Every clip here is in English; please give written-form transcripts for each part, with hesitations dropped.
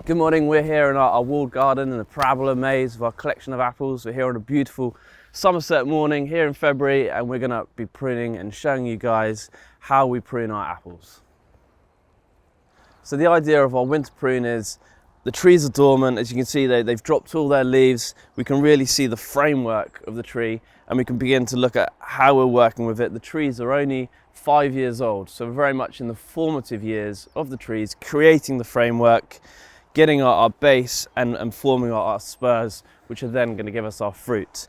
Good morning, we're here in our walled garden in the Parabola maze of our collection of apples. We're here on a beautiful Somerset morning here in February, and we're going to be pruning and showing you guys how we prune our apples. So the idea of our winter prune is the trees are dormant. As you can see, they've dropped all their leaves. We can really see the framework of the tree, and we can begin to look at how we're working with it. The trees are only 5 years old, so we're very much in the formative years of the trees, creating the framework, getting our base and forming our spurs, which are then going to give us our fruit.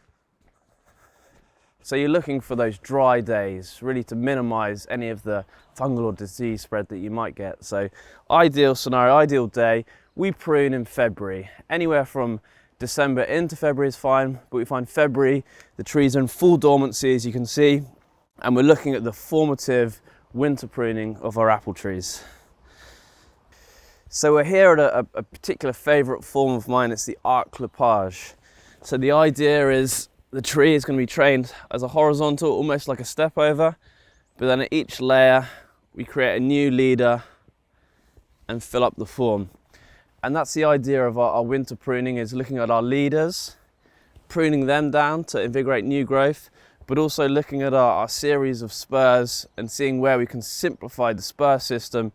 So you're looking for those dry days, really to minimize any of the fungal or disease spread that you might get. So ideal scenario, ideal day, we prune in February. Anywhere from December into February is fine, but we find February, the trees are in full dormancy, as you can see, and we're looking at the formative winter pruning of our apple trees. So we're here at a particular favourite form of mine. It's the arc clippage. So the idea is the tree is going to be trained as a horizontal, almost like a step over, but then at each layer we create a new leader and fill up the form. And that's the idea of our winter pruning, is looking at our leaders, pruning them down to invigorate new growth, but also looking at our series of spurs and seeing where we can simplify the spur system.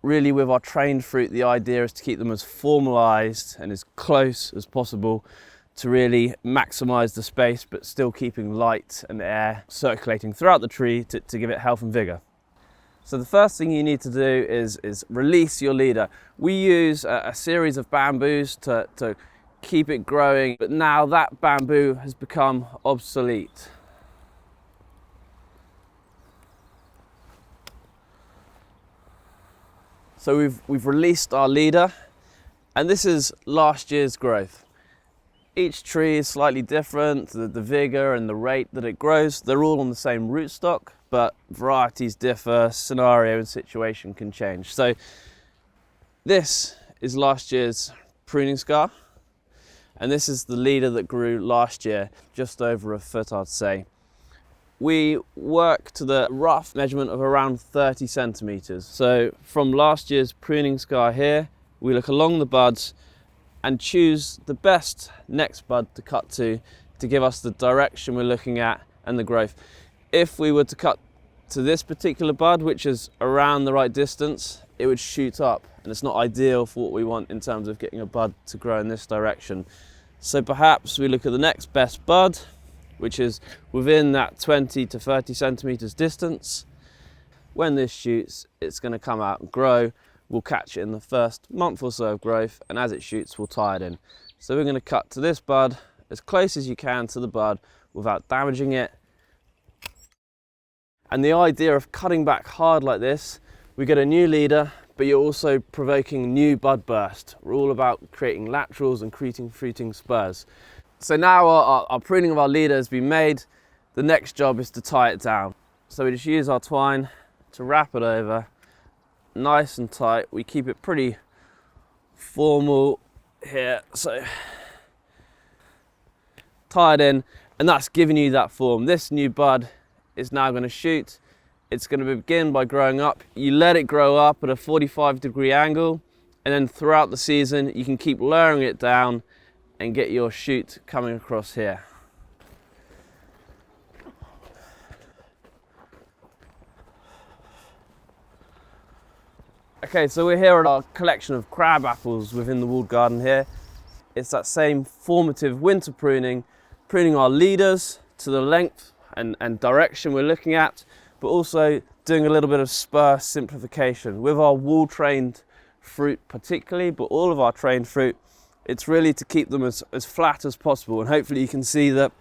Really, with our trained fruit, the idea is to keep them as formalized and as close as possible to really maximize the space, but still keeping light and air circulating throughout the tree to give it health and vigor. So the first thing you need to do is release your leader. We use a series of bamboos to keep it growing, but now that bamboo has become obsolete. So we've released our leader, and this is last year's growth. Each tree is slightly different, the vigor and the rate that it grows. They're all on the same rootstock, but varieties differ, scenario and situation can change. So this is last year's pruning scar, and this is the leader that grew last year, just over a foot, I'd say. We work to the rough measurement of around 30 centimeters. So from last year's pruning scar here, we look along the buds and choose the best next bud to cut to give us the direction we're looking at and the growth. If we were to cut to this particular bud, which is around the right distance, it would shoot up, and it's not ideal for what we want in terms of getting a bud to grow in this direction. So perhaps we look at the next best bud, which is within that 20 to 30 centimeters distance. When this shoots, it's going to come out and grow. We'll catch it in the first month or so of growth, and as it shoots, we'll tie it in. So we're going to cut to this bud as close as you can to the bud without damaging it. And the idea of cutting back hard like this, we get a new leader, but you're also provoking new bud burst. We're all about creating laterals and creating fruiting spurs. So now our pruning of our leader has been made. The next job is to tie it down. So we just use our twine to wrap it over, nice and tight. We keep it pretty formal here. So tie it in, and that's giving you that form. This new bud is now going to shoot. It's going to begin by growing up. You let it grow up at a 45-degree angle, and then throughout the season, you can keep lowering it down and get your shoot coming across here. Okay, so we're here at our collection of crab apples within the walled garden here. It's that same formative winter pruning, pruning our leaders to the length and direction we're looking at, but also doing a little bit of spur simplification. With our wall trained fruit particularly, but all of our trained fruit, it's really to keep them as flat as possible, and hopefully you can see that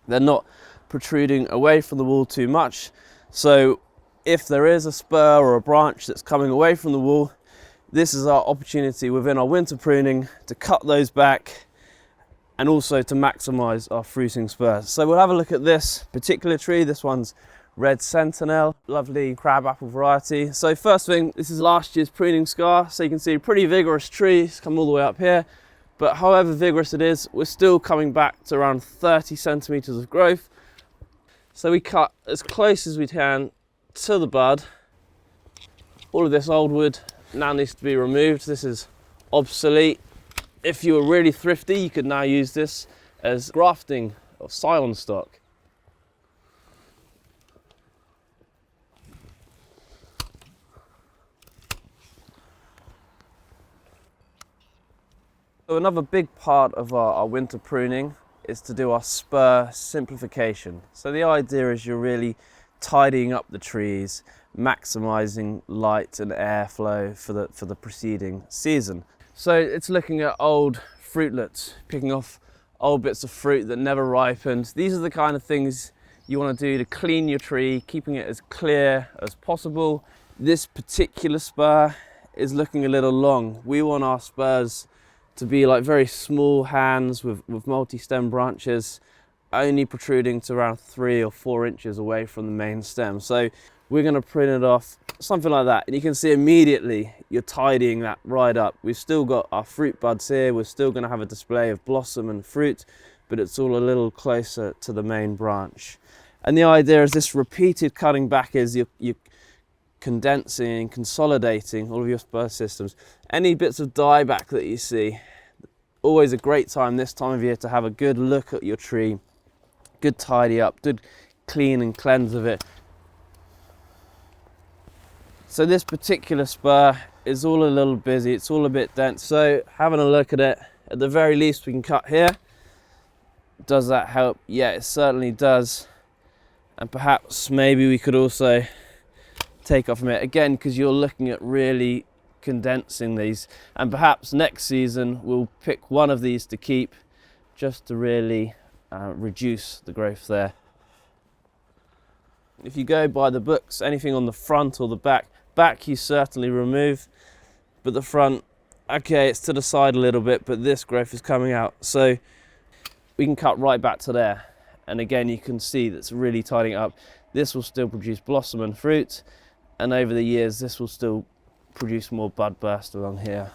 they're not protruding away from the wall too much. So if there is a spur or a branch that's coming away from the wall, this is our opportunity within our winter pruning to cut those back and also to maximize our fruiting spurs. So we'll have a look at this particular tree. This one's Red Sentinel, lovely crab apple variety. So first thing, this is last year's pruning scar. So you can see a pretty vigorous tree, it's come all the way up here. But however vigorous it is, we're still coming back to around 30 centimeters of growth. So we cut as close as we can to the bud. All of this old wood now needs to be removed. This is obsolete. If you were really thrifty, you could now use this as grafting of scion stock. So another big part of our winter pruning is to do our spur simplification. So the idea is you're really tidying up the trees, maximizing light and airflow for the preceding season. So it's looking at old fruitlets, picking off old bits of fruit that never ripened. These are the kind of things you want to do to clean your tree, keeping it as clear as possible. This particular spur is looking a little long. We want our spurs to be like very small hands with multi-stem branches, only protruding to around 3 or 4 inches away from the main stem. So we're going to prune it off, something like that. And you can see immediately you're tidying that right up. We've still got our fruit buds here. We're still going to have a display of blossom and fruit, but it's all a little closer to the main branch. And the idea is this repeated cutting back is you're condensing, consolidating all of your spur systems. Any bits of dieback that you see, always a great time this time of year to have a good look at your tree, good tidy up, good clean and cleanse of it. So this particular spur is all a little busy, it's all a bit dense. So having a look at it, at the very least we can cut here. Does that help? Yeah, it certainly does. And perhaps maybe we could also take off from it again, because you're looking at really condensing these, and perhaps next season we'll pick one of these to keep, just to really reduce the growth there. If you go by the books, anything on the front or the back you certainly remove, but the front, okay, it's to the side a little bit, but this growth is coming out, so we can cut right back to there. And again, you can see that's really tidying up. This will still produce blossom and fruit, and over the years this will still produce more bud burst along here.